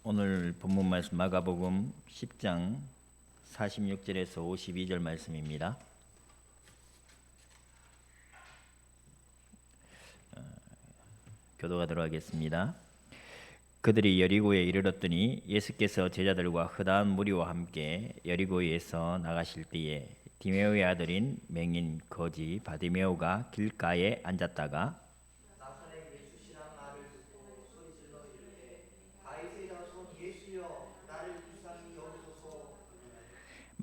오늘 본문 말씀 마가복음 10장 46절에서 52절 말씀입니다. 교도하도록 하겠습니다. 그들이 여리고에 이르렀더니 예수께서 제자들과 흔한 무리와 함께 여리고에서 나가실 때에 디메오의 아들인 맹인 거지 바디메오가 길가에 앉았다가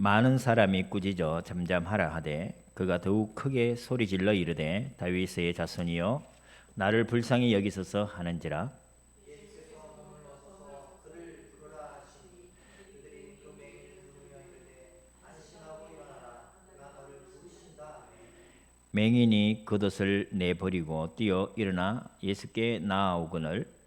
많은 사람이 꾸짖어 잠잠하라 하되 그가 더욱 크게 소리질러 이르되 다윗의 자손이여 나를 불쌍히 여기소서 하는지라. 맹인이 겉옷을 내버리고 뛰어 일어나 예수께 나아오거늘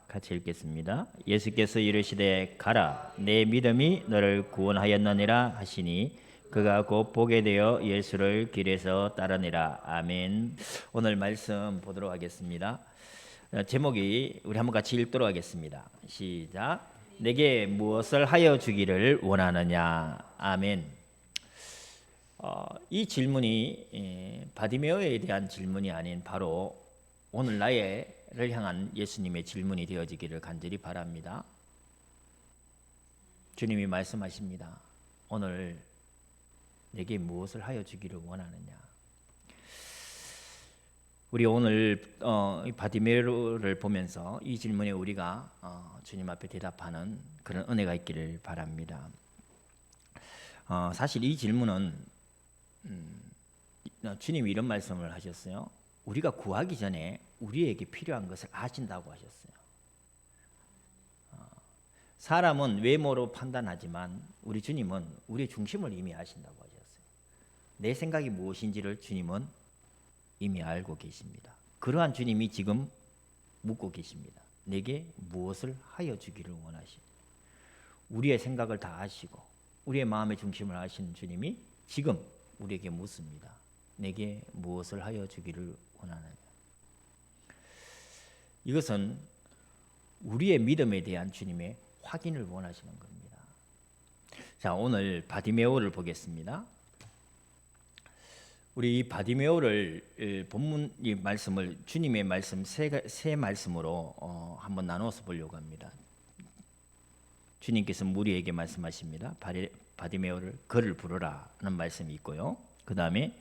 같이 읽겠습니다. 예수께서 이르시되 가라 내 믿음이 너를 구원하였느니라 하시니 그가 곧 보게 되어 예수를 길에서 따르니라. 아멘. 오늘 말씀 보도록 하겠습니다. 제목이 우리 한번 같이 읽도록 하겠습니다. 시작. 내게 무엇을 하여 주기를 원하느냐. 아멘. 이 질문이 바디메오에 대한 질문이 아닌 바로 오늘 나를 향한 예수님의 질문이 되어지기를 간절히 바랍니다. 주님이 말씀하십니다. 오늘 내게 무엇을 하여 주기를 원하느냐. 우리 오늘 바디메오를 보면서 이 질문에 우리가 주님 앞에 대답하는 그런 은혜가 있기를 바랍니다. 사실 이 질문은 주님이 이런 말씀을 하셨어요. 우리가 구하기 전에 우리에게 필요한 것을 아신다고 하셨어요. 사람은 외모로 판단하지만 우리 주님은 우리의 중심을 이미 아신다고 하셨어요. 내 생각이 무엇인지를 주님은 이미 알고 계십니다. 그러한 주님이 지금 묻고 계십니다. 내게 무엇을 하여 주기를 원하시오. 우리의 생각을 다 아시고 우리의 마음의 중심을 아시는 주님이 지금 우리에게 묻습니다. 내게 무엇을 하여 주기를 원하느냐. 이것은 우리의 믿음에 대한 주님의 확인을 원하시는 겁니다. 자, 오늘 바디메오를 보겠습니다. 우리 이 바디메오를 본문 이 말씀을 주님의 말씀 세 말씀으로 한번 나누어서 보려고 합니다. 주님께서 무리에게 말씀하십니다. 바디메오를 그를 부르라는 말씀이 있고요. 그 다음에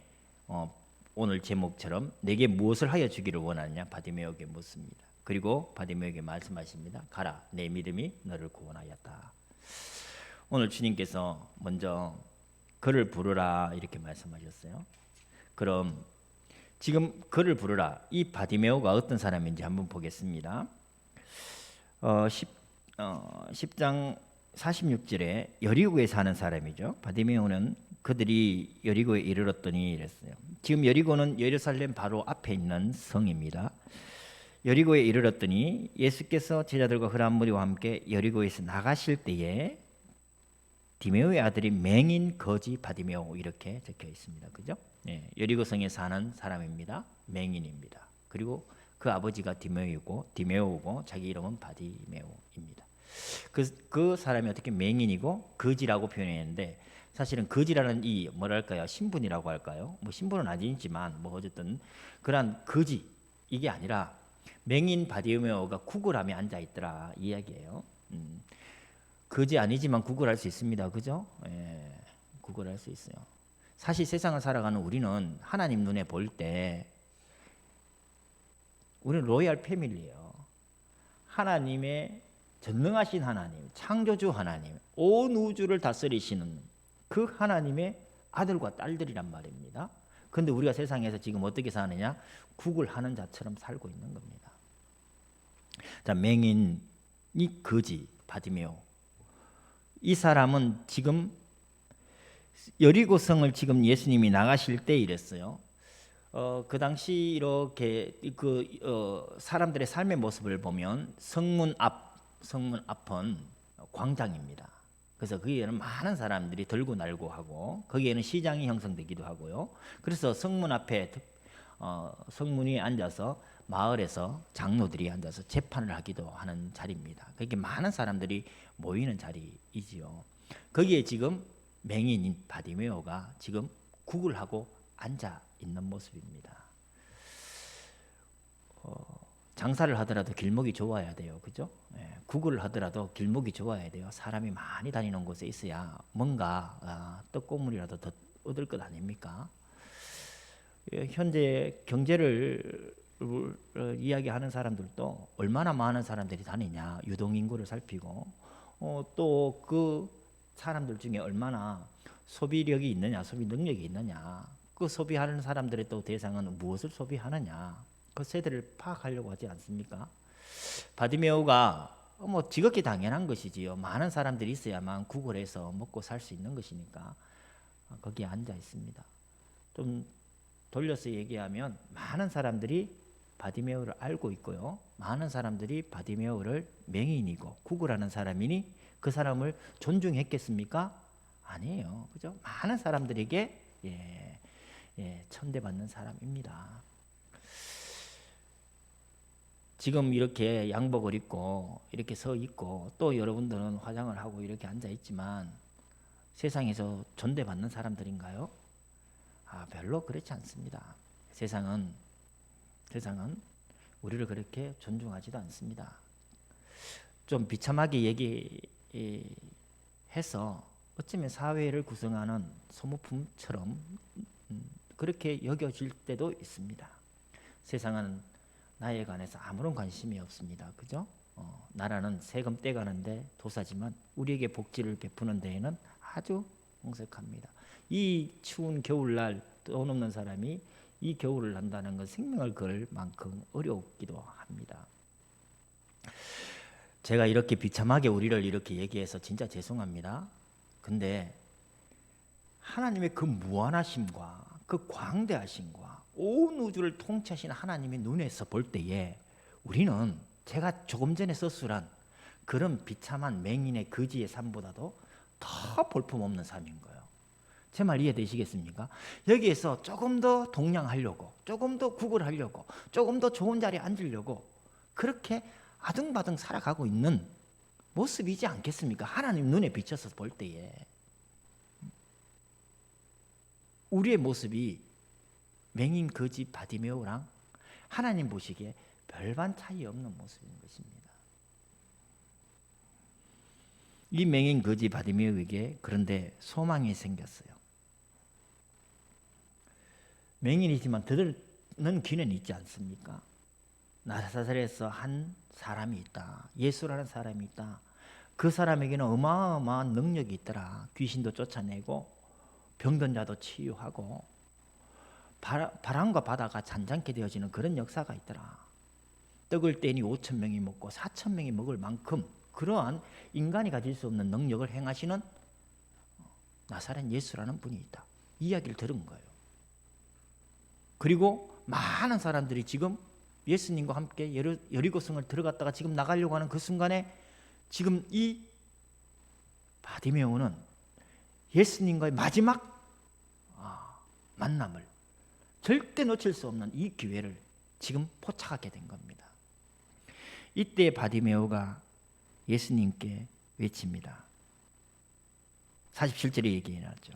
오늘 제목처럼 내게 무엇을 하여 주기를 원하느냐 바디메오에게 묻습니다. 그리고 바디메오에게 말씀하십니다. 가라 내 믿음이 너를 구원하였다. 오늘 주님께서 먼저 그를 부르라 이렇게 말씀하셨어요. 그럼 지금 그를 부르라. 이 바디메오가 어떤 사람인지 한번 보겠습니다. 10장 46절에 여리고에 사는 사람이죠. 바디메오는 그들이 여리고에 이르렀더니 이랬어요. 지금 여리고는 예루살렘 바로 앞에 있는 성입니다. 여리고에 이르렀더니 예수께서 제자들과 흔한 무리와 함께 여리고에서 나가실 때에 디메오의 아들이 맹인 거지 바디메오 이렇게 적혀 있습니다. 그죠? 여리고성에 사는 사람입니다. 맹인입니다. 그리고 그 아버지가 디메오고 자기 이름은 바디메오입니다. 그 사람이 어떻게 맹인이고 거지라고 표현했는데 사실은 거지라는 이 뭐랄까요 신분이라고 할까요? 뭐 신분은 아니지만 뭐 어쨌든 그런 거지 이게 아니라 맹인 바디메오가 구걸함에 앉아 있더라 이 이야기예요. 거지 아니지만 구걸할 수 있습니다. 그죠? 구걸할 수 있어요. 사실 세상을 살아가는 우리는 하나님 눈에 볼 때 우리는 로얄 패밀리예요. 하나님의 전능하신 하나님, 창조주 하나님, 온 우주를 다스리시는 그 하나님의 아들과 딸들이란 말입니다. 그런데 우리가 세상에서 지금 어떻게 사느냐? 구걸하는 자처럼 살고 있는 겁니다. 자, 맹인이 거지 바디메오. 이 사람은 지금 여리고성을 지금 예수님이 나가실 때 이랬어요. 그 당시 이렇게 사람들의 삶의 모습을 보면 성문 앞은 광장입니다. 그래서 거기에는 많은 사람들이 들고 날고 하고 거기에는 시장이 형성되기도 하고요. 그래서 성문 앞에 성문이 앉아서 마을에서 장로들이 앉아서 재판을 하기도 하는 자리입니다. 그렇게 많은 사람들이 모이는 자리이지요. 거기에 지금 맹인인 바디메오가 지금 굿을 하고 앉아 있는 모습입니다. 장사를 하더라도 길목이 좋아야 돼요. 그죠? 굿을 하더라도 길목이 좋아야 돼요. 사람이 많이 다니는 곳에 있어야 뭔가 떡고물이라도 더 얻을 것 아닙니까? 현재 경제를 이야기하는 사람들도 얼마나 많은 사람들이 다니냐, 유동인구를 살피고 또 그 사람들 중에 얼마나 소비력이 있느냐, 소비 능력이 있느냐, 그 소비하는 사람들의 또 대상은 무엇을 소비하느냐, 그 세대를 파악하려고 하지 않습니까? 바디메오가 뭐 지극히 당연한 것이지요. 많은 사람들이 있어야만 구걸해서 먹고 살 수 있는 것이니까 거기에 앉아 있습니다. 좀 돌려서 얘기하면 많은 사람들이 바디메오를 알고 있고요. 많은 사람들이 바디메오를 맹인이고 구걸하는 사람이니 그 사람을 존중했겠습니까? 아니에요. 그죠? 많은 사람들에게 천대받는 사람입니다. 지금 이렇게 양복을 입고 이렇게 서 있고 또 여러분들은 화장을 하고 이렇게 앉아 있지만 세상에서 존대받는 사람들인가요? 별로 그렇지 않습니다. 세상은 우리를 그렇게 존중하지도 않습니다. 좀 비참하게 얘기해서 어쩌면 사회를 구성하는 소모품처럼 그렇게 여겨질 때도 있습니다. 세상은 나에 관해서 아무런 관심이 없습니다. 그죠? 나라는 세금 떼가는데 도사지만 우리에게 복지를 베푸는 데에는 아주 홍색합니다. 이 추운 겨울날 돈 없는 사람이 이 겨울을 난다는 건 생명을 걸 만큼 어렵기도 합니다. 제가 이렇게 비참하게 우리를 이렇게 얘기해서 진짜 죄송합니다. 근데 하나님의 그 무한하심과 그 광대하심과 온 우주를 통치하시는 하나님의 눈에서 볼 때에 우리는 제가 조금 전에 서술한 그런 비참한 맹인의 거지의 삶보다도 더 볼품없는 삶인 거예요. 제 말 이해되시겠습니까? 여기에서 조금 더 동냥하려고, 조금 더 구걸하려고, 조금 더 좋은 자리에 앉으려고 그렇게 아등바등 살아가고 있는 모습이지 않겠습니까? 하나님 눈에 비춰서 볼 때에 우리의 모습이 맹인 거지 바디메오랑 하나님 보시기에 별반 차이 없는 모습인 것입니다. 이 맹인 거지 바디메오에게 그런데 소망이 생겼어요. 맹인이지만 듣는 귀는 있지 않습니까? 나사렛에서 한 사람이 있다. 예수라는 사람이 있다. 그 사람에게는 어마어마한 능력이 있더라. 귀신도 쫓아내고 병든 자도 치유하고 바람과 바다가 잔잔케 되어지는 그런 역사가 있더라. 떡을 떼니 5,000명이 먹고 4,000명이 먹을 만큼 그러한 인간이 가질 수 없는 능력을 행하시는 나사렛 예수라는 분이 있다. 이야기를 들은 거예요. 그리고 많은 사람들이 지금 예수님과 함께 여리고성을 들어갔다가 지금 나가려고 하는 그 순간에 지금 이 바디메오는 예수님과의 마지막 만남을 절대 놓칠 수 없는 이 기회를 지금 포착하게 된 겁니다. 이때 바디메오가 예수님께 외칩니다. 47절에 얘기해놨죠.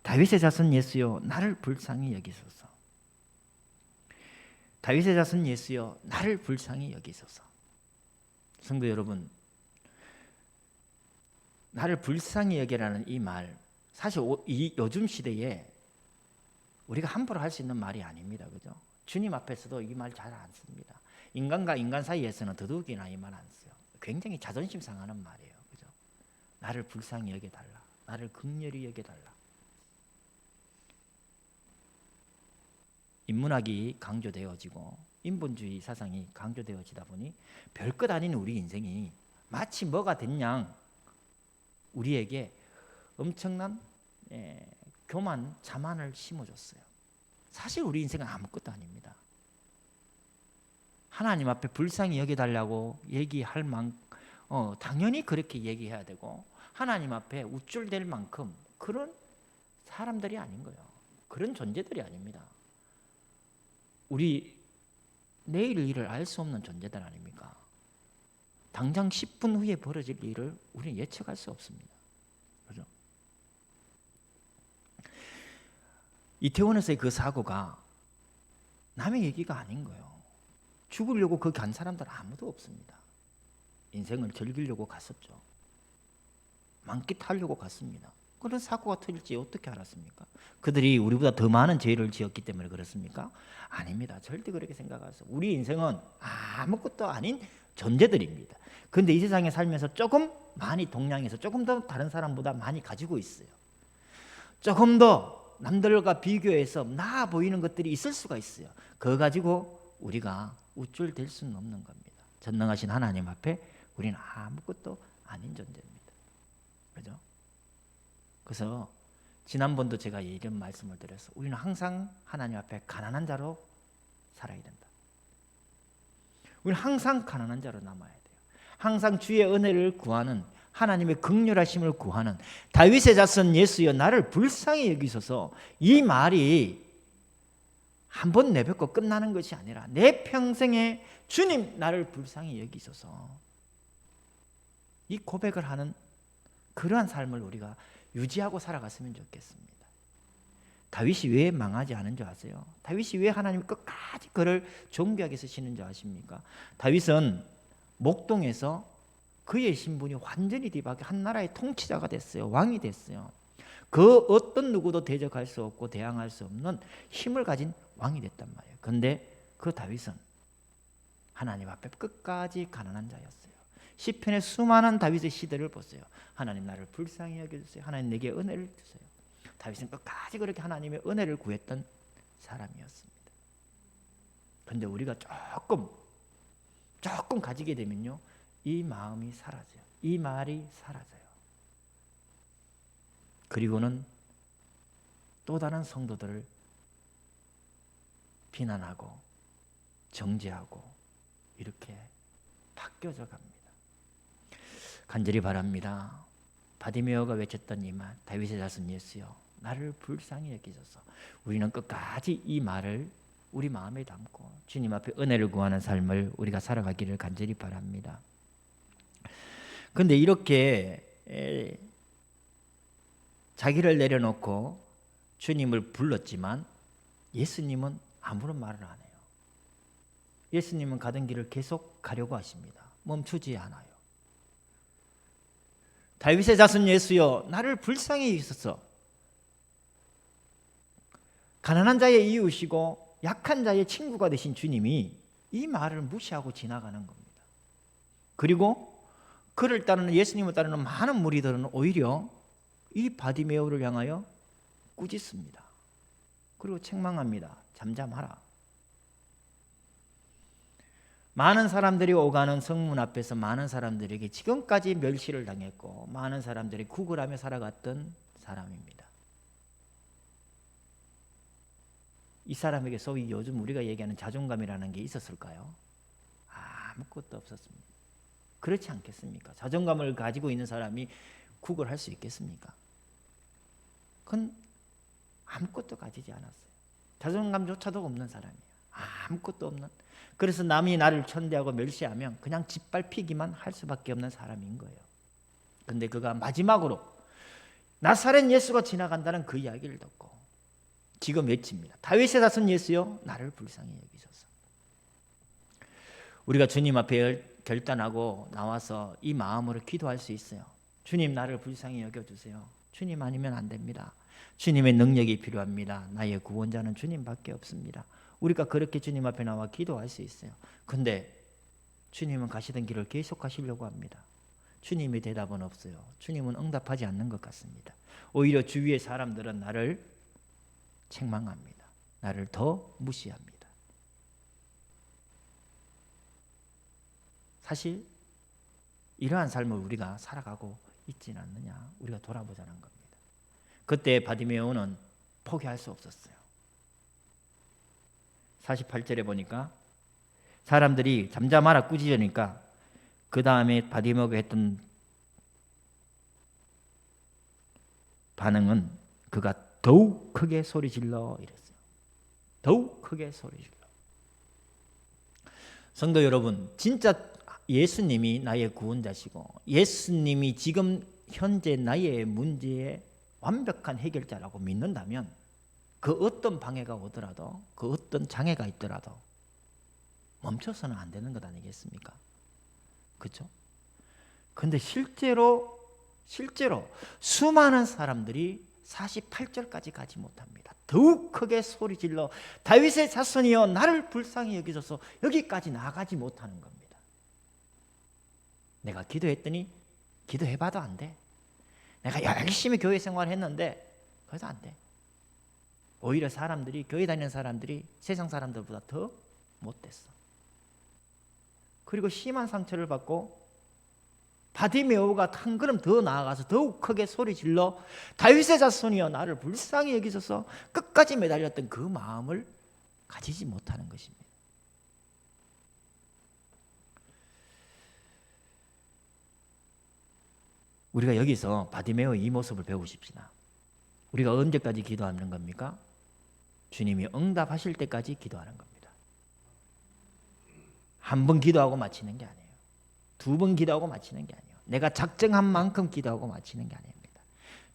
다윗의 자손 예수여 나를 불쌍히 여기소서. 다윗의 자손 예수여 나를 불쌍히 여기소서. 성도 여러분, 나를 불쌍히 여기라는 이 말, 사실 이 요즘 시대에 우리가 함부로 할 수 있는 말이 아닙니다. 그죠? 주님 앞에서도 이 말 잘 안 씁니다. 인간과 인간 사이에서는 더더욱이나 이 말 안 써요. 굉장히 자존심 상하는 말이에요. 그죠? 나를 불쌍히 여겨달라. 나를 긍휼히 여겨달라. 인문학이 강조되어지고 인본주의 사상이 강조되어지다 보니 별것 아닌 우리 인생이 마치 뭐가 됐냐 우리에게 엄청난 교만, 자만을 심어줬어요. 사실 우리 인생은 아무것도 아닙니다. 하나님 앞에 불쌍히 여겨달라고 얘기할 당연히 그렇게 얘기해야 되고 하나님 앞에 우쭐댈 만큼 그런 사람들이 아닌 거예요. 그런 존재들이 아닙니다. 우리 내일 일을 알 수 없는 존재들 아닙니까? 당장 10분 후에 벌어질 일을 우리는 예측할 수 없습니다. 그죠? 이태원에서의 그 사고가 남의 얘기가 아닌 거예요. 죽으려고 거기 간 사람들 아무도 없습니다. 인생을 즐기려고 갔었죠. 만끽하려고 갔습니다. 그런 사고가 터질지 어떻게 알았습니까? 그들이 우리보다 더 많은 죄를 지었기 때문에 그렇습니까? 아닙니다. 절대 그렇게 생각하세요. 우리 인생은 아무것도 아닌 존재들입니다. 그런데 이 세상에 살면서 조금 많이 동량해서 조금 더 다른 사람보다 많이 가지고 있어요. 조금 더 남들과 비교해서 나아 보이는 것들이 있을 수가 있어요. 그거 가지고 우리가 우쭐댈 수는 없는 겁니다. 전능하신 하나님 앞에 우리는 아무것도 아닌 존재입니다. 그죠? 그래서 지난번도 제가 이런 말씀을 드렸어요. 우리는 항상 하나님 앞에 가난한 자로 살아야 된다. 우리는 항상 가난한 자로 남아야 돼요. 항상 주의 은혜를 구하는, 하나님의 긍휼하심을 구하는, 다윗의 자손 예수여 나를 불쌍히 여기소서, 이 말이 한 번 내뱉고 끝나는 것이 아니라 내 평생에 주님 나를 불쌍히 여기소서, 이 고백을 하는 그러한 삶을 우리가 유지하고 살아갔으면 좋겠습니다. 다윗이 왜 망하지 않은 줄 아세요? 다윗이 왜 하나님 끝까지 그를 존귀하게 쓰시는 줄 아십니까? 다윗은 목동에서 그의 신분이 완전히 뒤바뀌어 한 나라의 통치자가 됐어요. 왕이 됐어요. 그 어떤 누구도 대적할 수 없고 대항할 수 없는 힘을 가진 왕이 됐단 말이에요. 그런데 그 다윗은 하나님 앞에 끝까지 가난한 자였어요. 시편의 수많은 다윗의 시들을 보세요. 하나님 나를 불쌍히 여겨주세요. 하나님 내게 은혜를 주세요. 다윗은 끝까지 그렇게 하나님의 은혜를 구했던 사람이었습니다. 그런데 우리가 조금 가지게 되면요, 이 마음이 사라져요. 이 말이 사라져요. 그리고는 또 다른 성도들을 비난하고 정죄하고 이렇게 바뀌어져 갑니다. 간절히 바랍니다. 바디메오가 외쳤던 이 말, 다윗의 자손 예수여 나를 불쌍히 여기소서. 우리는 끝까지 이 말을 우리 마음에 담고 주님 앞에 은혜를 구하는 삶을 우리가 살아가기를 간절히 바랍니다. 그런데 이렇게 자기를 내려놓고 주님을 불렀지만 예수님은 아무런 말을 안 해요. 예수님은 가던 길을 계속 가려고 하십니다. 멈추지 않아요. 다윗의 자손 예수여 나를 불쌍히 여기소서. 가난한 자의 이웃이고 약한 자의 친구가 되신 주님이 이 말을 무시하고 지나가는 겁니다. 그리고 그를 따르는, 예수님을 따르는 많은 무리들은 오히려 이 바디메오를 향하여 꾸짖습니다. 그리고 책망합니다. 잠잠하라. 많은 사람들이 오가는 성문 앞에서 많은 사람들에게 지금까지 멸시를 당했고 많은 사람들이 구걸하며 살아갔던 사람입니다. 이 사람에게 소위 요즘 우리가 얘기하는 자존감이라는 게 있었을까요? 아무것도 없었습니다. 그렇지 않겠습니까? 자존감을 가지고 있는 사람이 구걸할 수 있겠습니까? 그건 아무것도 가지지 않았어요. 자존감조차도 없는 사람이에요. 아무것도 없는. 그래서 남이 나를 천대하고 멸시하면 그냥 짓밟히기만 할 수밖에 없는 사람인 거예요. 그런데 그가 마지막으로 나사렛 예수가 지나간다는 그 이야기를 듣고 지금 외칩니다. 다윗의 자손 예수여 나를 불쌍히 여기소서. 우리가 주님 앞에 결단하고 나와서 이 마음으로 기도할 수 있어요. 주님 나를 불쌍히 여겨주세요. 주님 아니면 안 됩니다. 주님의 능력이 필요합니다. 나의 구원자는 주님밖에 없습니다. 우리가 그렇게 주님 앞에 나와 기도할 수 있어요. 그런데 주님은 가시던 길을 계속 가시려고 합니다. 주님의 대답은 없어요. 주님은 응답하지 않는 것 같습니다. 오히려 주위의 사람들은 나를 책망합니다. 나를 더 무시합니다. 사실 이러한 삶을 우리가 살아가고 있지는 않느냐, 우리가 돌아보자는 겁니다. 그때 바디메오는 포기할 수 없었어요. 48절에 보니까 사람들이 잠잠하라 꾸짖으니까 그 다음에 바디메오가 했던 반응은 그가 더욱 크게 소리질러 이랬어요. 더욱 크게 소리질러. 성도 여러분, 진짜 예수님이 나의 구원자시고 예수님이 지금 현재 나의 문제의 완벽한 해결자라고 믿는다면 그 어떤 방해가 오더라도 그 어떤 장애가 있더라도 멈춰서는 안 되는 것 아니겠습니까? 그렇죠? 근데 실제로 수많은 사람들이 48절까지 가지 못합니다. 더욱 크게 소리질러 다윗의 자손이여 나를 불쌍히 여기소서 여기까지 나가지 못하는 겁니다. 내가 기도했더니 기도해봐도 안 돼. 내가 열심히 교회 생활했는데 그래도 안 돼. 오히려 사람들이 교회 다니는 사람들이 세상 사람들보다 더 못됐어. 그리고 심한 상처를 받고 바디메오가 한 걸음 더 나아가서 더욱 크게 소리질러 다윗의 자손이여 나를 불쌍히 여기소서 끝까지 매달렸던 그 마음을 가지지 못하는 것입니다. 우리가 여기서 바디메오의 이 모습을 배우십시다. 우리가 언제까지 기도하는 겁니까? 주님이 응답하실 때까지 기도하는 겁니다. 한 번 기도하고 마치는 게 아니에요. 두 번 기도하고 마치는 게 아니에요. 내가 작정한 만큼 기도하고 마치는 게 아닙니다.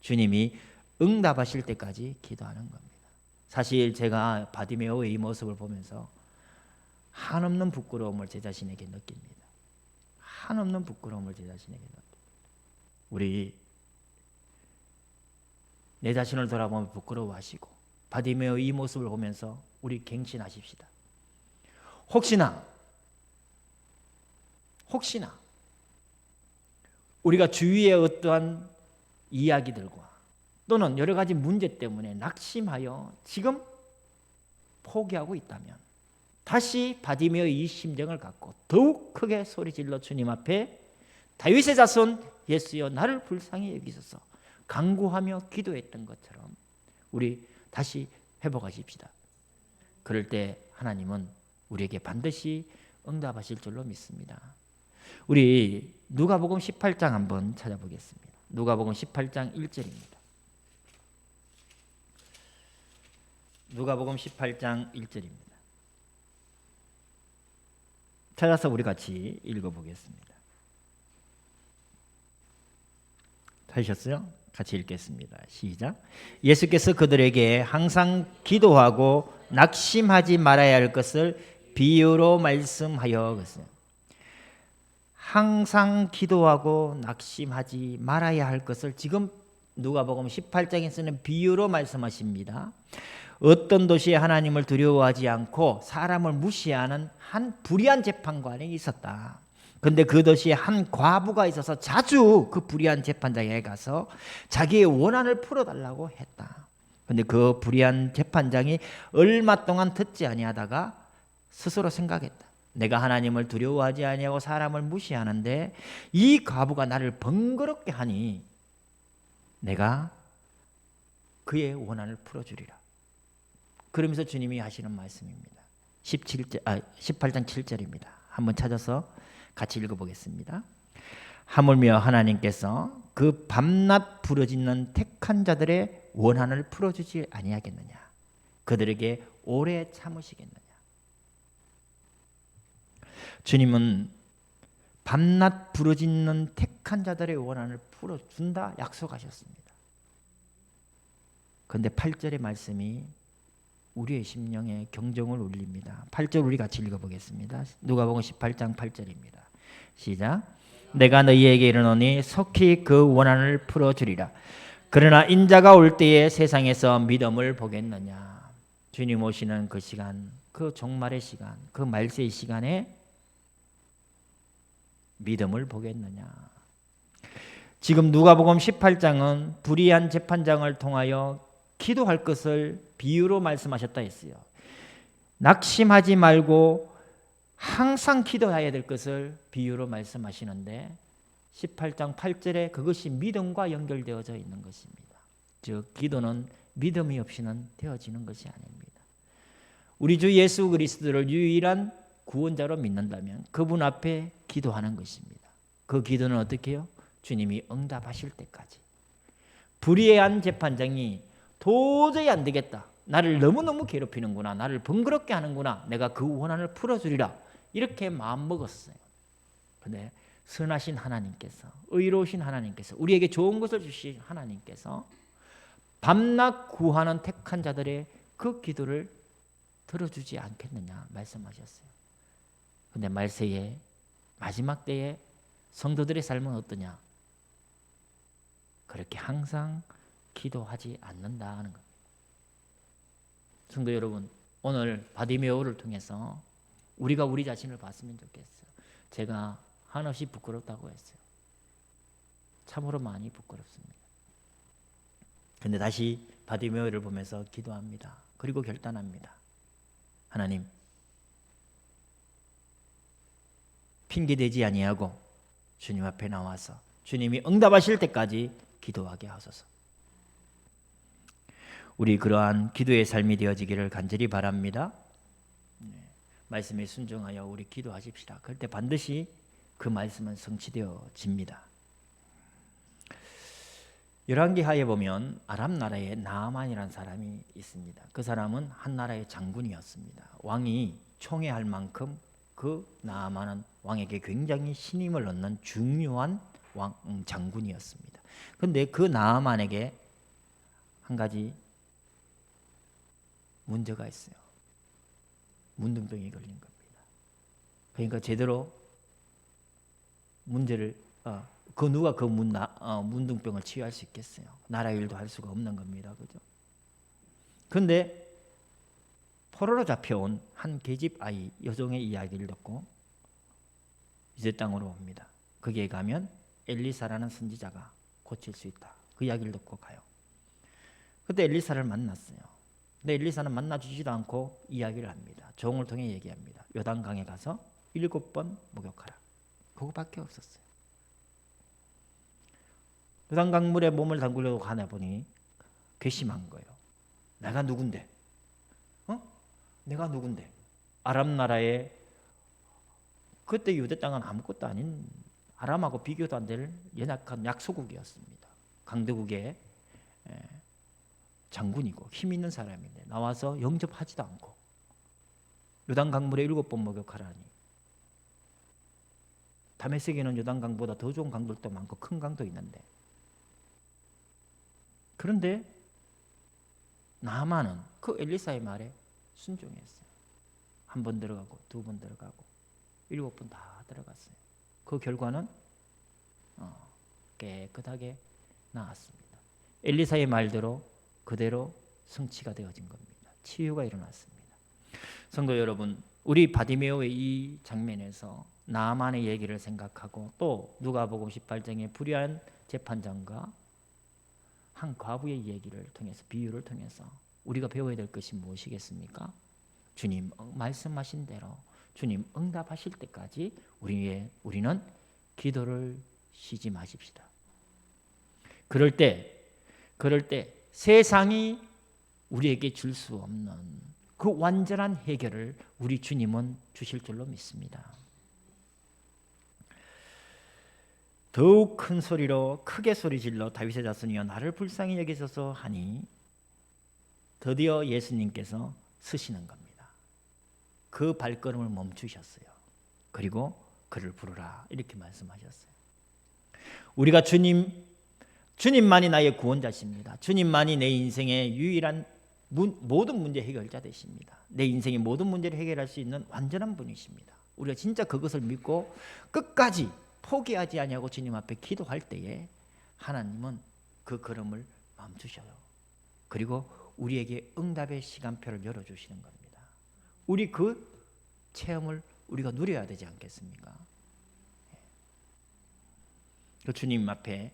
주님이 응답하실 때까지 기도하는 겁니다. 사실 제가 바디메오의 이 모습을 보면서 한없는 부끄러움을 제 자신에게 느낍니다. 한없는 부끄러움을 제 자신에게 느낍니다. 우리 내 자신을 돌아보면 부끄러워하시고 바디메오의 이 모습을 보면서 우리 갱신하십시다. 혹시나 우리가 주위의 어떠한 이야기들과 또는 여러 가지 문제 때문에 낙심하여 지금 포기하고 있다면 다시 바디메오의 이 심정을 갖고 더욱 크게 소리질러 주님 앞에 다윗의 자손 예수여 나를 불쌍히 여기소서 간구하며 기도했던 것처럼 우리 다시 회복하십시다. 그럴 때 하나님은 우리에게 반드시 응답하실 줄로 믿습니다. 우리 누가복음 18장 한번 찾아보겠습니다. 누가복음 18장 1절입니다. 누가복음 18장 1절입니다. 찾아서 우리 같이 읽어보겠습니다. 찾으셨어요? 같이 읽겠습니다. 시작. 예수께서 그들에게 항상 기도하고 낙심하지 말아야 할 것을 비유로 말씀하여 그랬어요. 항상 기도하고 낙심하지 말아야 할 것을 지금 누가복음 18장에서는 비유로 말씀하십니다. 어떤 도시에 하나님을 두려워하지 않고 사람을 무시하는 한 불의한 재판관이 있었다. 근데 그 도시에 한 과부가 있어서 자주 그 불의한 재판장에 가서 자기의 원한을 풀어달라고 했다. 근데 그 불의한 재판장이 얼마 동안 듣지 아니하다가 스스로 생각했다. 내가 하나님을 두려워하지 아니하고 사람을 무시하는데 이 과부가 나를 번거롭게 하니 내가 그의 원한을 풀어주리라. 그러면서 주님이 하시는 말씀입니다. 18장 7절입니다. 한번 찾아서 같이 읽어보겠습니다. 하물며 하나님께서 그 밤낮 부르짖는 택한 자들의 원한을 풀어주지 아니하겠느냐. 그들에게 오래 참으시겠느냐. 주님은 밤낮 부르짖는 택한 자들의 원한을 풀어준다 약속하셨습니다. 그런데 8절의 말씀이 우리의 심령에 경종을 울립니다. 8절 우리 같이 읽어보겠습니다. 누가복음 18장 8절입니다. 시작. 내가 너희에게 이르노니 속히 그 원한을 풀어주리라. 그러나 인자가 올 때에 세상에서 믿음을 보겠느냐. 주님 오시는 그 시간, 그 종말의 시간, 그 말세의 시간에 믿음을 보겠느냐. 지금 누가복음 18장은 불의한 재판장을 통하여 기도할 것을 비유로 말씀하셨다 했어요. 낙심하지 말고 항상 기도해야 될 것을 비유로 말씀하시는데 18장 8절에 그것이 믿음과 연결되어져 있는 것입니다. 즉 기도는 믿음이 없이는 되어지는 것이 아닙니다. 우리 주 예수 그리스도를 유일한 구원자로 믿는다면 그분 앞에 기도하는 것입니다. 그 기도는 어떻게 해요? 주님이 응답하실 때까지. 불의한 재판장이 도저히 안 되겠다. 나를 너무너무 괴롭히는구나. 나를 번거롭게 하는구나. 내가 그 원한을 풀어주리라. 이렇게 마음먹었어요. 그런데 선하신 하나님께서, 의로우신 하나님께서, 우리에게 좋은 것을 주신 하나님께서 밤낮 구하는 택한 자들의 그 기도를 들어주지 않겠느냐 말씀하셨어요. 그런데 말세에 마지막 때에 성도들의 삶은 어떠냐? 그렇게 항상 기도하지 않는다 하는 겁니다. 성도 여러분, 오늘 바디메오를 통해서 우리가 우리 자신을 봤으면 좋겠어요. 제가 한없이 부끄럽다고 했어요. 참으로 많이 부끄럽습니다. 그런데 다시 바디메오를 보면서 기도합니다. 그리고 결단합니다. 하나님, 핑계대지 아니하고 주님 앞에 나와서 주님이 응답하실 때까지 기도하게 하소서. 우리 그러한 기도의 삶이 되어지기를 간절히 바랍니다. 말씀에 순종하여 우리 기도하십시다. 그럴 때 반드시 그 말씀은 성취되어집니다. 열왕기하에 보면 아람 나라에 나아만이라는 사람이 있습니다. 그 사람은 한 나라의 장군이었습니다. 왕이 총애할 만큼 그 나아만은 왕에게 굉장히 신임을 얻는 중요한 장군이었습니다. 그런데 그 나아만에게 한 가지 문제가 있어요. 문둥병이 걸린 겁니다. 그러니까 제대로 문제를 누가 그 문둥병을 치유할 수 있겠어요? 나라 일도 할 수가 없는 겁니다. 그죠? 그런데 포로로 잡혀온 한 계집 아이 여종의 이야기를 듣고 이제 땅으로 옵니다. 거기에 가면 엘리사라는 선지자가 고칠 수 있다. 그 이야기를 듣고 가요. 그때 엘리사를 만났어요. 근데 엘리사는 만나주지도 않고 이야기를 합니다. 종을 통해 얘기합니다. 요단강에 가서 7번 목욕하라. 그거밖에 없었어요. 요단강물에 몸을 담그려고 가나 보니 괘씸한 거예요. 내가 누군데? 내가 누군데? 아람 나라에 그때 유대 땅은 아무것도 아닌 아람하고 비교도 안 될 연약한 약소국이었습니다. 강대국의 장군이고 힘 있는 사람인데 나와서 영접하지도 않고 요단강물에 7번 목욕하라니. 다메섹에는 요단강보다 더 좋은 강들도 많고 큰 강도 있는데, 그런데 나아만은 그 엘리사의 말에 순종했어요. 1번 들어가고 2번 들어가고 7번 다 들어갔어요. 그 결과는 깨끗하게 나았습니다. 엘리사의 말대로 그대로 성취가 되어진 겁니다. 치유가 일어났습니다. 성도 여러분, 우리 바디메오의 이 장면에서 나아만의 얘기를 생각하고 또 누가복음 18장의 불의한 재판장과 한 과부의 얘기를 통해서, 비유를 통해서 우리가 배워야 될 것이 무엇이겠습니까? 주님 말씀하신 대로 주님 응답하실 때까지 우리는 기도를 쉬지 마십시다. 그럴 때 세상이 우리에게 줄 수 없는 그 완전한 해결을 우리 주님은 주실 줄로 믿습니다. 더욱 큰 소리로 크게 소리질러 다윗의 자손이여 나를 불쌍히 여기소서 하니 드디어 예수님께서 서시는 겁니다. 그 발걸음을 멈추셨어요. 그리고 그를 부르라 이렇게 말씀하셨어요. 우리가 주님만이 나의 구원자십니다. 주님만이 내 인생의 유일한 모든 문제 해결자 되십니다. 내 인생의 모든 문제를 해결할 수 있는 완전한 분이십니다. 우리가 진짜 그것을 믿고 끝까지 포기하지 아니하고 주님 앞에 기도할 때에 하나님은 그 걸음을 멈추셔요. 그리고 우리에게 응답의 시간표를 열어주시는 겁니다. 우리 그 체험을 우리가 누려야 되지 않겠습니까? 그 주님 앞에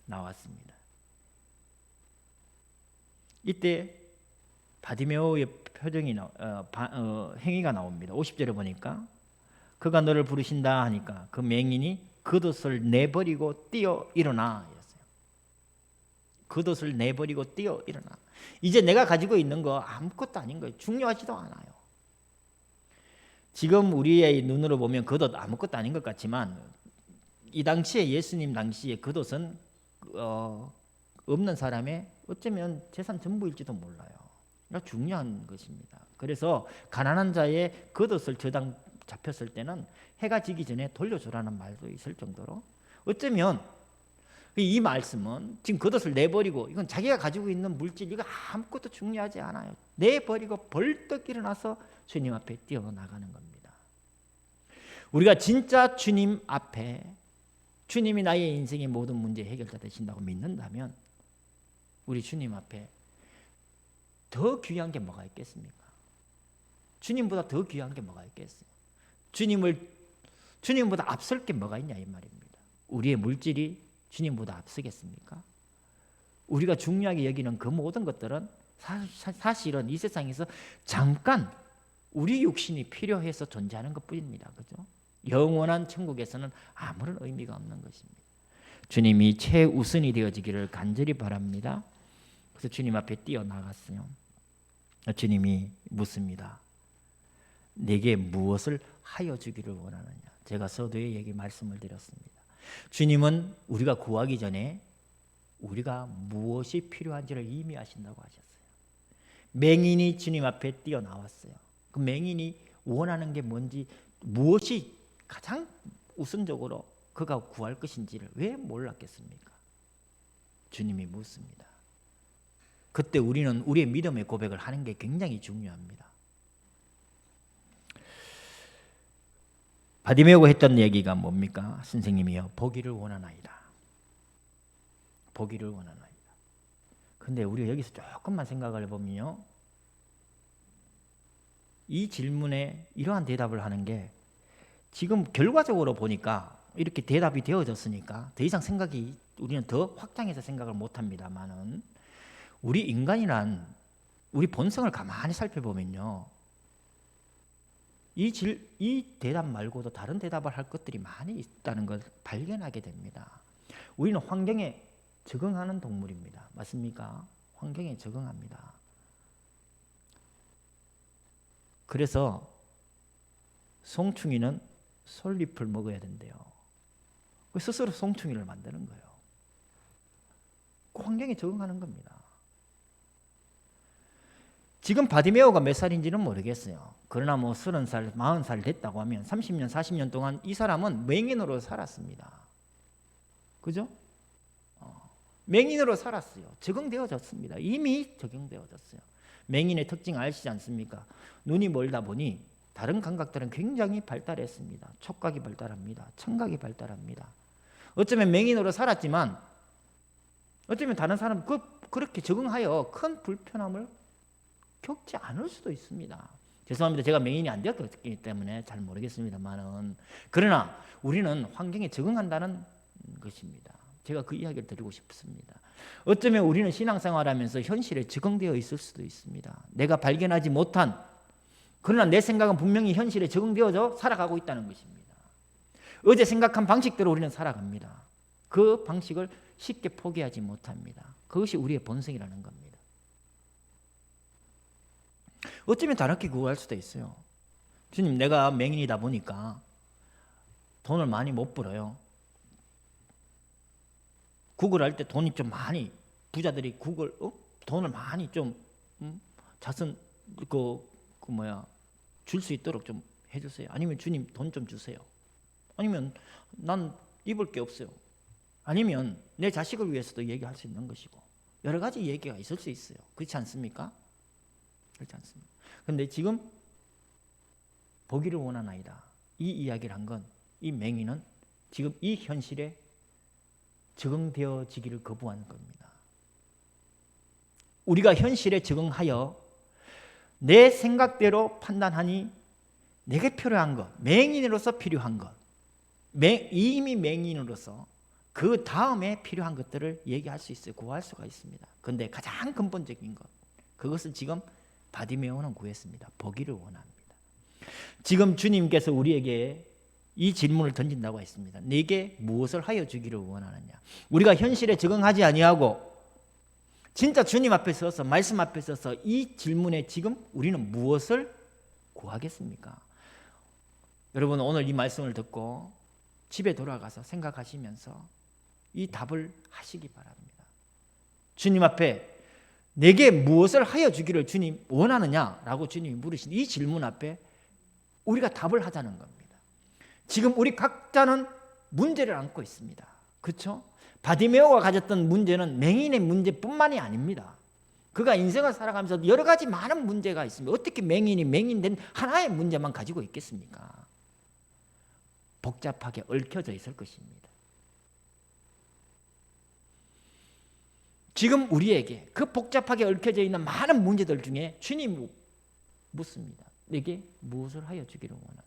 나왔습니다. 이때 바디메오의 표정이 행위가 나옵니다. 50절에 보니까 그가 너를 부르신다 하니까 그 맹인이 겉옷을 내버리고 뛰어 일어나 이랬어요. 겉옷을 내버리고 뛰어 일어나. 이제 내가 가지고 있는 거 아무것도 아닌 거예요. 중요하지도 않아요. 지금 우리의 눈으로 보면 겉옷 아무것도 아닌 것 같지만 이 당시에 예수님 당시에 겉옷은 없는 사람의 어쩌면 재산 전부일지도 몰라요. 그러니까 중요한 것입니다. 그래서 가난한 자의 겉옷을 저당 잡혔을 때는 해가 지기 전에 돌려주라는 말도 있을 정도로 어쩌면 이 말씀은 지금 겉옷을 내버리고 이건 자기가 가지고 있는 물질 이거 아무것도 중요하지 않아요. 내버리고 벌떡 일어나서 주님 앞에 뛰어나가는 겁니다. 우리가 진짜 주님 앞에 주님이 나의 인생의 모든 문제 해결자 되신다고 믿는다면 우리 주님 앞에 더 귀한 게 뭐가 있겠습니까? 주님보다 더 귀한 게 뭐가 있겠어요? 주님보다 앞설 게 뭐가 있냐 이 말입니다. 우리의 물질이 주님보다 앞서겠습니까? 우리가 중요하게 여기는 그 모든 것들은 사실은 이 세상에서 잠깐 우리 육신이 필요해서 존재하는 것뿐입니다. 그죠? 영원한 천국에서는 아무런 의미가 없는 것입니다. 주님이 최우선이 되어지기를 간절히 바랍니다. 그래서 주님 앞에 뛰어나갔어요. 주님이 묻습니다. 내게 무엇을 하여 주기를 원하느냐. 제가 서두에 얘기 말씀을 드렸습니다. 주님은 우리가 구하기 전에 우리가 무엇이 필요한지를 이미 아신다고 하셨어요. 맹인이 주님 앞에 뛰어나왔어요. 그 맹인이 원하는 게 뭔지 무엇이 가장 우선적으로 그가 구할 것인지를 왜 몰랐겠습니까? 주님이 묻습니다. 그때 우리는 우리의 믿음의 고백을 하는 게 굉장히 중요합니다. 바디메오가 했던 얘기가 뭡니까? 선생님이요. 보기를 원하나이다. 보기를 원하나이다. 근데 우리가 여기서 조금만 생각을 해보면요. 이 질문에 이러한 대답을 하는 게 지금 결과적으로 보니까 이렇게 대답이 되어졌으니까 더 이상 생각이 우리는 더 확장해서 생각을 못합니다만은 우리 인간이란 우리 본성을 가만히 살펴보면요. 이 대답 말고도 다른 대답을 할 것들이 많이 있다는 걸 발견하게 됩니다. 우리는 환경에 적응하는 동물입니다. 맞습니까? 환경에 적응합니다. 그래서 송충이는 솔잎을 먹어야 된대요. 스스로 송충이를 만드는 거예요. 그 환경에 적응하는 겁니다. 지금 바디메오가 몇 살인지는 모르겠어요. 그러나 뭐 30살, 40살 됐다고 하면 30년, 40년 동안 이 사람은 맹인으로 살았습니다. 그죠? 맹인으로 살았어요. 적응되어졌습니다. 이미 적응되어졌어요. 맹인의 특징 아시지 않습니까? 눈이 멀다 보니 다른 감각들은 굉장히 발달했습니다. 촉각이 발달합니다. 청각이 발달합니다. 어쩌면 맹인으로 살았지만 어쩌면 다른 사람 그렇게 적응하여 큰 불편함을 겪지 않을 수도 있습니다. 죄송합니다. 제가 맹인이 안 되었기 때문에 잘 모르겠습니다만은 그러나 우리는 환경에 적응한다는 것입니다. 제가 그 이야기를 드리고 싶습니다. 어쩌면 우리는 신앙생활하면서 현실에 적응되어 있을 수도 있습니다. 내가 발견하지 못한 그러나 내 생각은 분명히 현실에 적응되어져 살아가고 있다는 것입니다. 어제 생각한 방식대로 우리는 살아갑니다. 그 방식을 쉽게 포기하지 못합니다. 그것이 우리의 본성이라는 겁니다. 어쩌면 다르게 구할 수도 있어요. 주님, 내가 맹인이다 보니까 돈을 많이 못 벌어요. 구글 할 때 돈이 좀 많이 부자들이 구글 돈을 많이 좀 자선 줄 수 있도록 좀 해주세요. 아니면 주님 돈 좀 주세요. 아니면 난 입을 게 없어요. 아니면 내 자식을 위해서도 얘기할 수 있는 것이고 여러 가지 얘기가 있을 수 있어요. 그렇지 않습니까? 그렇지 않습니다. 그런데 지금 보기를 원하나이다. 이 이야기를 한 건 이 맹인은 지금 이 현실에 적응되어지기를 거부하는 겁니다. 우리가 현실에 적응하여 내 생각대로 판단하니 내게 필요한 것, 맹인으로서 필요한 것, 이미 맹인으로서 그 다음에 필요한 것들을 얘기할 수 있어요. 구할 수가 있습니다. 그런데 가장 근본적인 것, 그것을 지금 바디메오는 구했습니다. 보기를 원합니다. 지금 주님께서 우리에게 이 질문을 던진다고 했습니다. 내게 무엇을 하여 주기를 원하느냐. 우리가 현실에 적응하지 아니하고 진짜 주님 앞에 서서 말씀 앞에 서서 이 질문에 지금 우리는 무엇을 구하겠습니까? 여러분 오늘 이 말씀을 듣고 집에 돌아가서 생각하시면서 이 답을 하시기 바랍니다. 주님 앞에 내게 무엇을 하여 주기를 주님 원하느냐라고 주님이 물으신 이 질문 앞에 우리가 답을 하자는 겁니다. 지금 우리 각자는 문제를 안고 있습니다. 그렇죠? 바디메오가 가졌던 문제는 맹인의 문제뿐만이 아닙니다. 그가 인생을 살아가면서 여러 가지 많은 문제가 있습니다. 어떻게 맹인이 맹인된 하나의 문제만 가지고 있겠습니까? 복잡하게 얽혀져 있을 것입니다. 지금 우리에게 그 복잡하게 얽혀져 있는 많은 문제들 중에 주님이 묻습니다. 내게 무엇을 하여 주기를 원하느냐?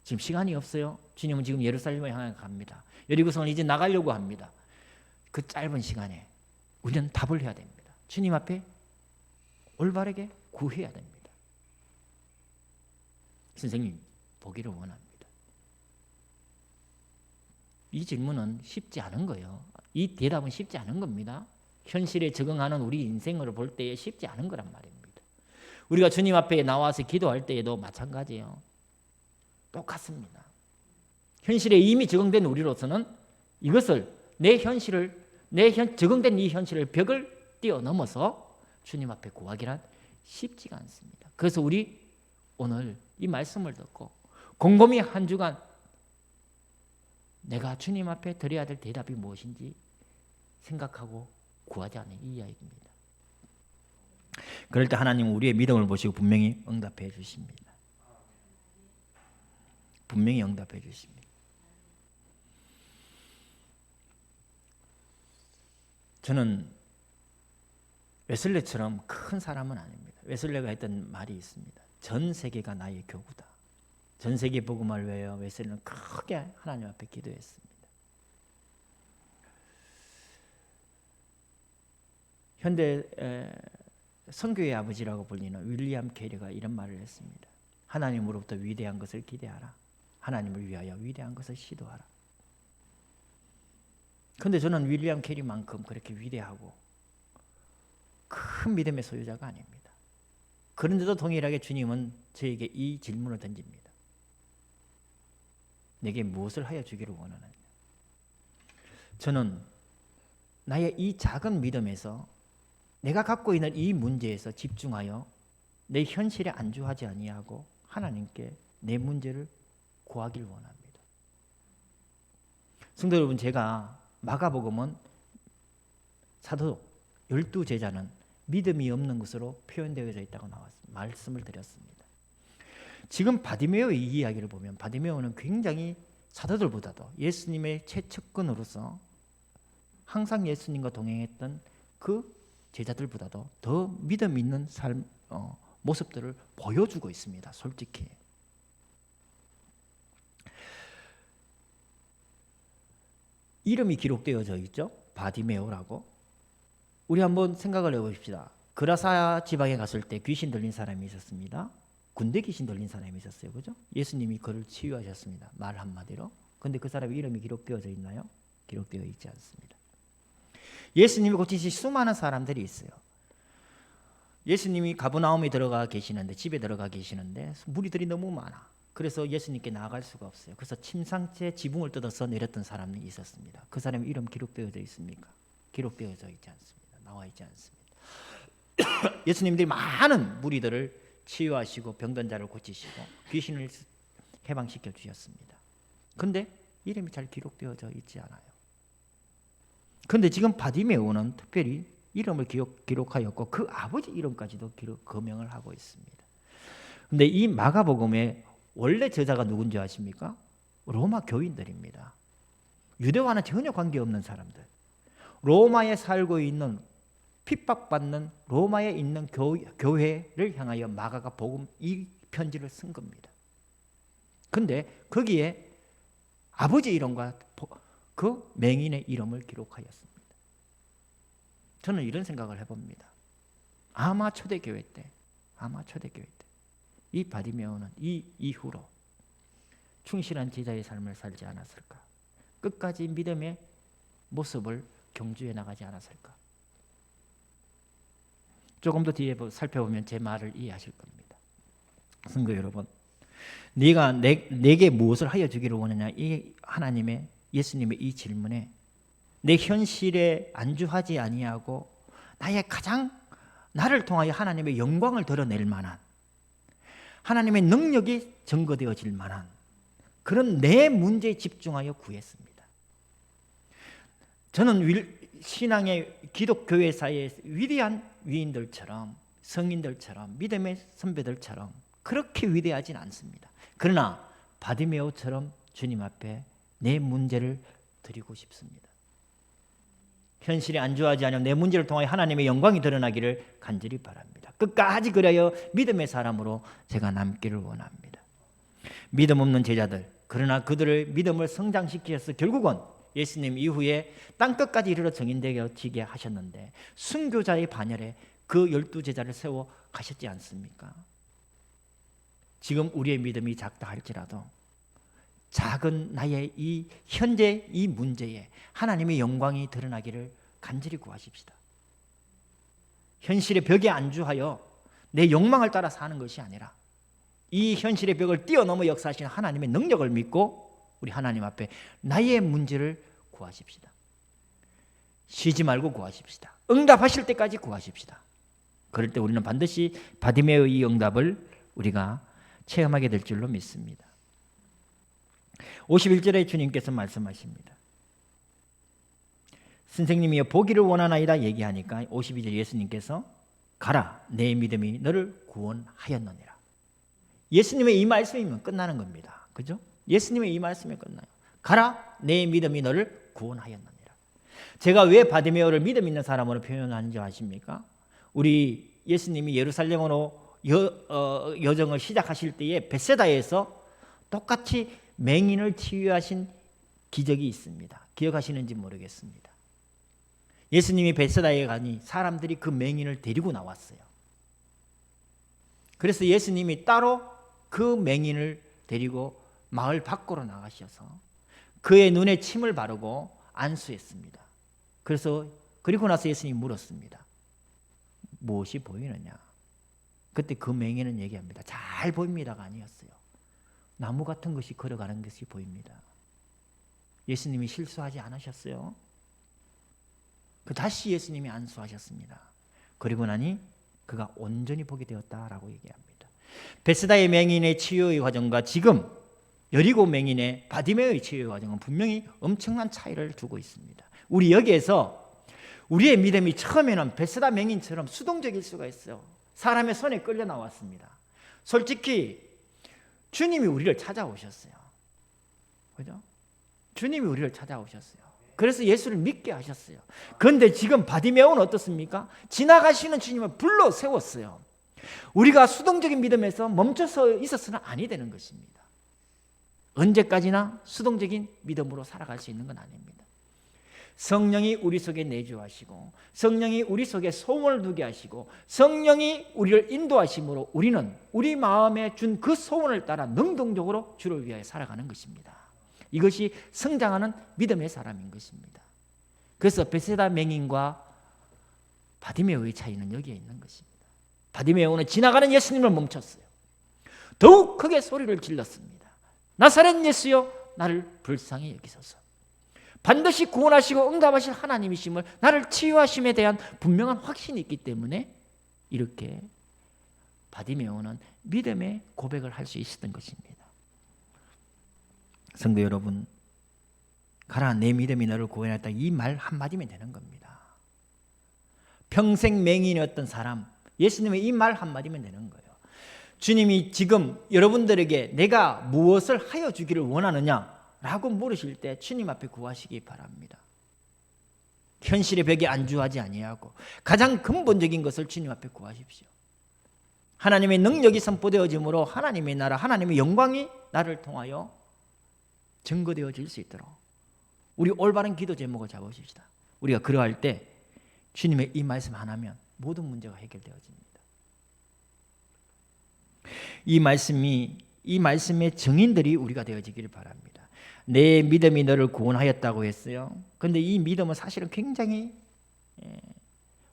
지금 시간이 없어요. 주님은 지금 예루살렘을 향해 갑니다. 여리고성을 이제 나가려고 합니다. 그 짧은 시간에 우리는 답을 해야 됩니다. 주님 앞에 올바르게 구해야 됩니다. 선생님, 보기를 원합니다. 이 질문은 쉽지 않은 거예요. 이 대답은 쉽지 않은 겁니다. 현실에 적응하는 우리 인생을 볼 때에 쉽지 않은 거란 말입니다. 우리가 주님 앞에 나와서 기도할 때에도 마찬가지예요. 똑같습니다. 현실에 이미 적응된 우리로서는 이것을 적응된 이 현실을 벽을 뛰어넘어서 주님 앞에 구하기란 쉽지가 않습니다. 그래서 우리 오늘 이 말씀을 듣고 곰곰이 한 주간 내가 주님 앞에 드려야 될 대답이 무엇인지 생각하고 구하자는 이 이야기입니다. 그럴 때 하나님은 우리의 믿음을 보시고 분명히 응답해 주십니다. 분명히 응답해 주십니다. 저는 웨슬레처럼 큰 사람은 아닙니다. 웨슬레가 했던 말이 있습니다. 전 세계가 나의 교구다. 전 세계 복음을 위하여 웨슬레는 크게 하나님 앞에 기도했습니다. 현대 선교의 아버지라고 불리는 윌리엄 캐리가 이런 말을 했습니다. 하나님으로부터 위대한 것을 기대하라. 하나님을 위하여 위대한 것을 시도하라. 그런데 저는 윌리엄 캐리만큼 그렇게 위대하고 큰 믿음의 소유자가 아닙니다. 그런데도 동일하게 주님은 저에게 이 질문을 던집니다. 내게 무엇을 하여 주기를 원하느냐? 저는 나의 이 작은 믿음에서 내가 갖고 있는 이 문제에서 집중하여 내 현실에 안주하지 아니하고 하나님께 내 문제를 구하길 원합니다. 성도 여러분, 제가 마가복음은 사도 12제자는 믿음이 없는 것으로 표현되어져 있다고 말씀을 드렸습니다. 지금 바디메오의 이 이야기를 보면 바디메오는 굉장히 사도들보다도 예수님의 최측근으로서 항상 예수님과 동행했던 그 제자들보다도 더 믿음 있는 모습들을 보여주고 있습니다. 솔직히. 이름이 기록되어져 있죠. 바디메오라고. 우리 한번 생각을 해봅시다. 그라사 지방에 갔을 때 귀신 들린 사람이 있었습니다. 군대 귀신 들린 사람이 있었어요. 그죠? 예수님이 그를 치유하셨습니다. 말 한마디로. 근데 그 사람의 이름이 기록되어져 있나요? 기록되어 있지 않습니다. 예수님이 고치신 수많은 사람들이 있어요. 예수님이 가버나움에 들어가 계시는데, 집에 들어가 계시는데 무리들이 너무 많아. 그래서 예수님께 나아갈 수가 없어요. 그래서 침상째 지붕을 뜯어서 내렸던 사람이 있었습니다. 그 사람의 이름 기록되어져 있습니까? 기록되어져 있지 않습니다. 나와 있지 않습니다. 예수님들이 많은 무리들을 치유하시고 병든 자를 고치시고 귀신을 해방시켜 주셨습니다. 그런데 이름이 잘 기록되어져 있지 않아요. 그런데 지금 바디메오는 특별히 이름을 기록하였고 그 아버지 이름까지도 거명을 하고 있습니다. 그런데 이 마가복음의 원래 저자가 누군지 아십니까? 로마 교인들입니다. 유대와는 전혀 관계없는 사람들. 로마에 살고 있는 핍박받는 로마에 있는 교회를 향하여 마가가 복음 이 편지를 쓴 겁니다. 그런데 거기에 아버지 이름과 그 맹인의 이름을 기록하였습니다. 저는 이런 생각을 해봅니다. 아마 초대교회 때 이 바디메오는 이 이후로 충실한 제자의 삶을 살지 않았을까? 끝까지 믿음의 모습을 경주해 나가지 않았을까? 조금 더 뒤에 살펴보면 제 말을 이해하실 겁니다. 성도 여러분, 네가 내게 무엇을 하여 주기를 원하냐? 이 하나님의 예수님의 이 질문에 내 현실에 안주하지 아니하고 나의 가장 나를 통하여 하나님의 영광을 드러낼 만한, 하나님의 능력이 증거되어질 만한 그런 내 문제에 집중하여 구했습니다. 저는 신앙의 기독교회사의 위대한 위인들처럼, 성인들처럼, 믿음의 선배들처럼 그렇게 위대하진 않습니다. 그러나 바디메오처럼 주님 앞에 내 문제를 드리고 싶습니다. 현실에 안주하지 않으면 내 문제를 통하여 하나님의 영광이 드러나기를 간절히 바랍니다. 끝까지 그래야 믿음의 사람으로 제가 남기를 원합니다. 믿음 없는 제자들, 그러나 그들의 믿음을 성장시키셔서 결국은 예수님 이후에 땅끝까지 이르러 정인되어지게 하셨는데 순교자의 반열에 그 12제자를 세워 가셨지 않습니까? 지금 우리의 믿음이 작다 할지라도 작은 나의 이 현재 이 문제에 하나님의 영광이 드러나기를 간절히 구하십시다. 현실의 벽에 안주하여 내 욕망을 따라 사는 것이 아니라 이 현실의 벽을 뛰어넘어 역사하시는 하나님의 능력을 믿고 우리 하나님 앞에 나의 문제를 구하십시다. 쉬지 말고 구하십시다. 응답하실 때까지 구하십시다. 그럴 때 우리는 반드시 바디메오의 이 응답을 우리가 체험하게 될 줄로 믿습니다. 51절에 주님께서 말씀하십니다. 선생님이여 보기를 원하나이다 얘기하니까 52절 예수님께서 가라 내 믿음이 너를 구원하였느니라. 예수님의 이 말씀이면 끝나는 겁니다. 그죠? 예수님의 이 말씀이 끝나요. 가라 내 믿음이 너를 구원하였느니라. 제가 왜 바디메오를 믿음 있는 사람으로 표현하는지 아십니까? 우리 예수님이 예루살렘으로 여정을 시작하실 때에 벳세다에서 똑같이 맹인을 치유하신 기적이 있습니다. 기억하시는지 모르겠습니다. 예수님이 벳세다에 가니 사람들이 그 맹인을 데리고 나왔어요. 그래서 예수님이 따로 그 맹인을 데리고 마을 밖으로 나가셔서 그의 눈에 침을 바르고 안수했습니다. 그리고 나서 예수님이 물었습니다. 무엇이 보이느냐? 그때 그 맹인은 얘기합니다. 잘 보입니다가 아니었어요. 나무 같은 것이 걸어가는 것이 보입니다. 예수님이 실수하지 않으셨어요. 다시 예수님이 안수하셨습니다. 그리고 나니 그가 온전히 보게 되었다라고 얘기합니다. 벳세다의 맹인의 치유의 과정과 지금 여리고 맹인의 바디메오의 치유의 과정은 분명히 엄청난 차이를 두고 있습니다. 우리 여기에서 우리의 믿음이 처음에는 벳세다 맹인처럼 수동적일 수가 있어요. 사람의 손에 끌려 나왔습니다. 솔직히 주님이 우리를 찾아오셨어요. 그죠? 주님이 우리를 찾아오셨어요. 그래서 예수를 믿게 하셨어요. 그런데 지금 바디메오는 어떻습니까? 지나가시는 주님을 불러 세웠어요. 우리가 수동적인 믿음에서 멈춰서 있어서는 아니 되는 것입니다. 언제까지나 수동적인 믿음으로 살아갈 수 있는 건 아닙니다. 성령이 우리 속에 내주하시고 성령이 우리 속에 소원을 두게 하시고 성령이 우리를 인도하심으로 우리는 우리 마음에 준 그 소원을 따라 능동적으로 주를 위하여 살아가는 것입니다. 이것이 성장하는 믿음의 사람인 것입니다. 그래서 벳세다 맹인과 바디메오의 차이는 여기에 있는 것입니다. 바디메오는 지나가는 예수님을 멈췄어요. 더욱 크게 소리를 질렀습니다. 나사렛 예수여 나를 불쌍히 여기소서. 반드시 구원하시고 응답하실 하나님이심을, 나를 치유하심에 대한 분명한 확신이 있기 때문에 이렇게 바디메오는 믿음의 고백을 할 수 있었던 것입니다. 성도 여러분, 가라 내 믿음이 너를 구원했다, 이 말 한마디면 되는 겁니다. 평생 맹인이었던 사람, 예수님의 이 말 한마디면 되는 거예요. 주님이 지금 여러분들에게 내가 무엇을 하여 주기를 원하느냐 라고 물으실 때 주님 앞에 구하시기 바랍니다. 현실의 벽에 안주하지 아니하고 가장 근본적인 것을 주님 앞에 구하십시오. 하나님의 능력이 선포되어짐으로 하나님의 나라, 하나님의 영광이 나를 통하여 증거되어질 수 있도록 우리 올바른 기도 제목을 잡으십시다. 우리가 그러할 때 주님의 이 말씀 하나면 모든 문제가 해결되어집니다. 이 말씀의 증인들이 우리가 되어지기를 바랍니다. 내 믿음이 너를 구원하였다고 했어요. 그런데 이 믿음은 사실은 굉장히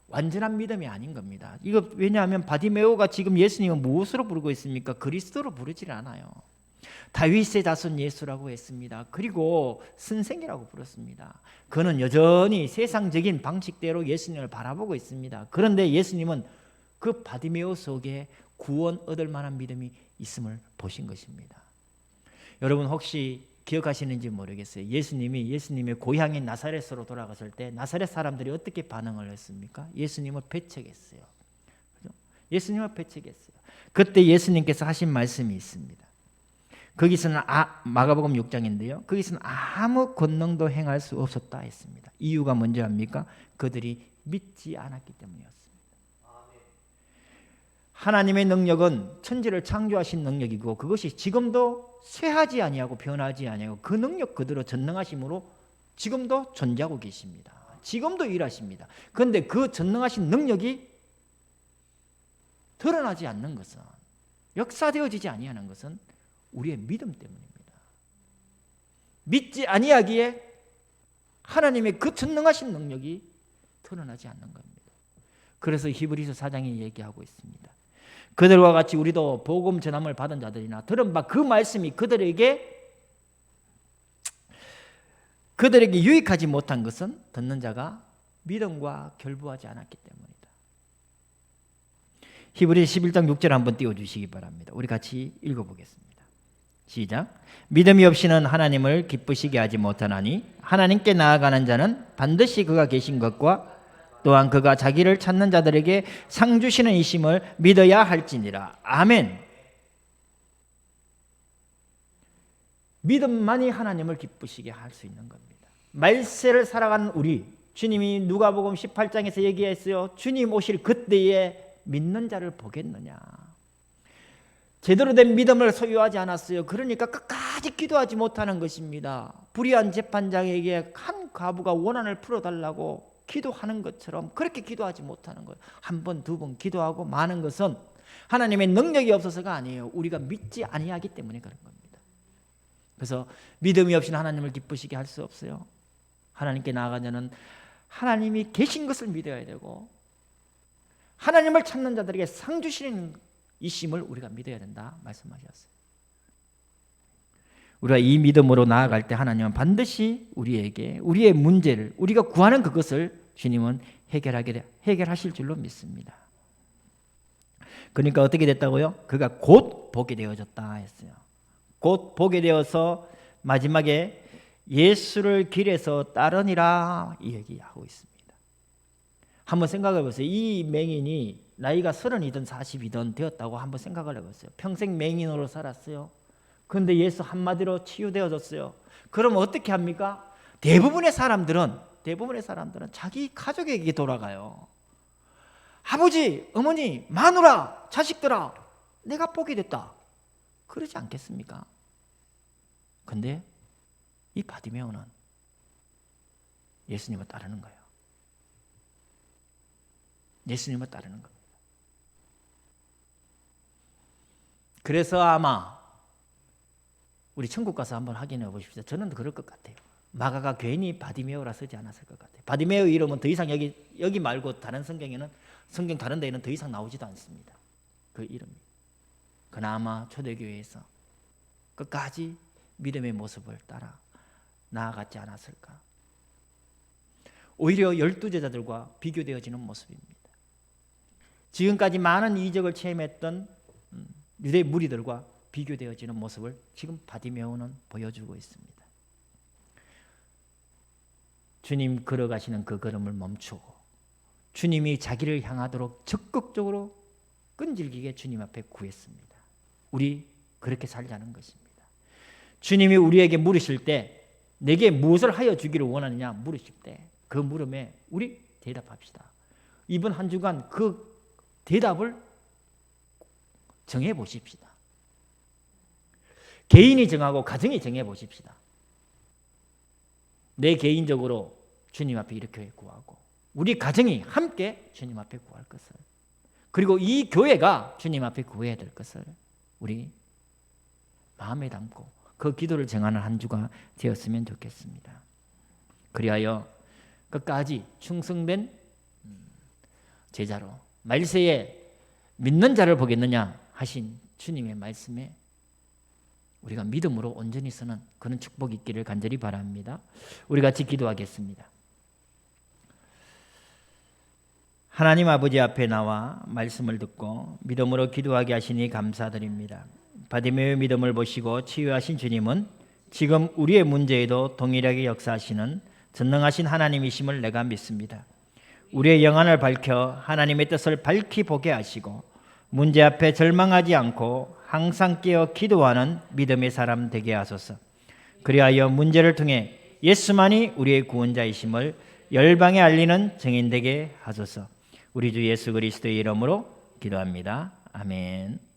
완전한 믿음이 아닌 겁니다. 이거 왜냐하면 바디메오가 지금 예수님은 무엇으로 부르고 있습니까? 그리스도로 부르질 않아요. 다윗의 자손 예수라고 했습니다. 그리고 선생이라고 부르습니다. 그는 여전히 세상적인 방식대로 예수님을 바라보고 있습니다. 그런데 예수님은 그 바디메오 속에 구원 얻을 만한 믿음이 있음을 보신 것입니다. 여러분 혹시 기억하시는지 모르겠어요. 예수님의 고향인 나사렛으로 돌아갔을 때 나사렛 사람들이 어떻게 반응을 했습니까? 예수님을 배척했어요. 그죠? 예수님을 배척했어요. 그때 예수님께서 하신 말씀이 있습니다. 거기서는 마가복음 6장인데요. 거기서는 아무 권능도 행할 수 없었다 했습니다. 이유가 뭔지 압니까? 그들이 믿지 않았기 때문이었습니다. 하나님의 능력은 천지를 창조하신 능력이고 그것이 지금도 쇠하지 아니하고 변하지 아니하고 그 능력 그대로 전능하심으로 지금도 존재하고 계십니다. 지금도 일하십니다. 그런데 그 전능하신 능력이 드러나지 않는 것은, 역사되어지지 아니하는 것은 우리의 믿음 때문입니다. 믿지 아니하기에 하나님의 그 전능하신 능력이 드러나지 않는 겁니다. 그래서 히브리서 4장이 얘기하고 있습니다. 그들과 같이 우리도 복음 전함을 받은 자들이나 들은 바 그 말씀이 그들에게 유익하지 못한 것은 듣는 자가 믿음과 결부하지 않았기 때문이다. 히브리서 11장 6절 한번 띄워주시기 바랍니다. 우리 같이 읽어보겠습니다. 시작. 믿음이 없이는 하나님을 기쁘시게 하지 못하나니 하나님께 나아가는 자는 반드시 그가 계신 것과 또한 그가 자기를 찾는 자들에게 상 주시는 이심을 믿어야 할지니라. 아멘. 믿음만이 하나님을 기쁘시게 할 수 있는 겁니다. 말세를 살아가는 우리, 주님이 누가복음 18장에서 얘기했어요. 주님 오실 그때에 믿는 자를 보겠느냐. 제대로 된 믿음을 소유하지 않았어요. 그러니까 끝까지 기도하지 못하는 것입니다. 불의한 재판장에게 한 과부가 원한을 풀어달라고 기도하는 것처럼 그렇게 기도하지 못하는 거예요. 한 번, 두 번 기도하고 마는 것은 하나님의 능력이 없어서가 아니에요. 우리가 믿지 아니하기 때문에 그런 겁니다. 그래서 믿음이 없이는 하나님을 기쁘시게 할 수 없어요. 하나님께 나아가자는 하나님이 계신 것을 믿어야 되고 하나님을 찾는 자들에게 상 주시는 이심을 우리가 믿어야 된다 말씀하셨어요. 우리가 이 믿음으로 나아갈 때 하나님은 반드시 우리에게 우리의 문제를 우리가 구하는 그것을 주님은 해결하실 줄로 믿습니다. 그러니까 어떻게 됐다고요? 그가 곧 보게 되어졌다 했어요. 곧 보게 되어서 마지막에 예수를 길에서 따르니라 이 얘기하고 있습니다. 한번 생각해 보세요. 이 맹인이 나이가 30이든 40이든 되었다고 한번 생각을 해보세요. 평생 맹인으로 살았어요. 그런데 예수 한마디로 치유되어졌어요. 그럼 어떻게 합니까? 대부분의 사람들은 자기 가족에게 돌아가요. 아버지, 어머니, 마누라, 자식들아, 내가 복이 됐다. 그러지 않겠습니까? 근데 이 바디메오는 예수님을 따르는 거예요. 예수님을 따르는 겁니다. 그래서 아마 우리 천국 가서 한번 확인해 보십시오. 저는 그럴 것 같아요. 마가가 괜히 바디메오라 쓰지 않았을 것 같아요. 바디메오 이름은 더 이상 여기 말고 다른 성경 다른 데에는 더 이상 나오지도 않습니다. 그 이름이. 그나마 초대교회에서 끝까지 믿음의 모습을 따라 나아갔지 않았을까. 오히려 12제자들과 비교되어지는 모습입니다. 지금까지 많은 이적을 체험했던 유대 무리들과 비교되어지는 모습을 지금 바디메오는 보여주고 있습니다. 주님 걸어가시는 그 걸음을 멈추고 주님이 자기를 향하도록 적극적으로 끈질기게 주님 앞에 구했습니다. 우리 그렇게 살자는 것입니다. 주님이 우리에게 물으실 때 내게 무엇을 하여 주기를 원하느냐 물으실 때 그 물음에 우리 대답합시다. 이번 한 주간 그 대답을 정해 보십시다. 개인이 정하고 가정이 정해 보십시다. 내 개인적으로 주님 앞에 이렇게 구하고 우리 가정이 함께 주님 앞에 구할 것을, 그리고 이 교회가 주님 앞에 구해야 될 것을 우리 마음에 담고 그 기도를 정하는 한 주가 되었으면 좋겠습니다. 그리하여 끝까지 충성된 제자로 말세에 믿는 자를 보겠느냐 하신 주님의 말씀에 우리가 믿음으로 온전히 서는 그런 축복이 있기를 간절히 바랍니다. 우리 같이 기도하겠습니다. 하나님 아버지 앞에 나와 말씀을 듣고 믿음으로 기도하게 하시니 감사드립니다. 바디메오의 믿음을 보시고 치유하신 주님은 지금 우리의 문제에도 동일하게 역사하시는 전능하신 하나님이심을 내가 믿습니다. 우리의 영안을 밝혀 하나님의 뜻을 밝히 보게 하시고 문제 앞에 절망하지 않고 항상 깨어 기도하는 믿음의 사람 되게 하소서. 그리하여 문제를 통해 예수만이 우리의 구원자이심을 열방에 알리는 증인 되게 하소서. 우리 주 예수 그리스도의 이름으로 기도합니다. 아멘.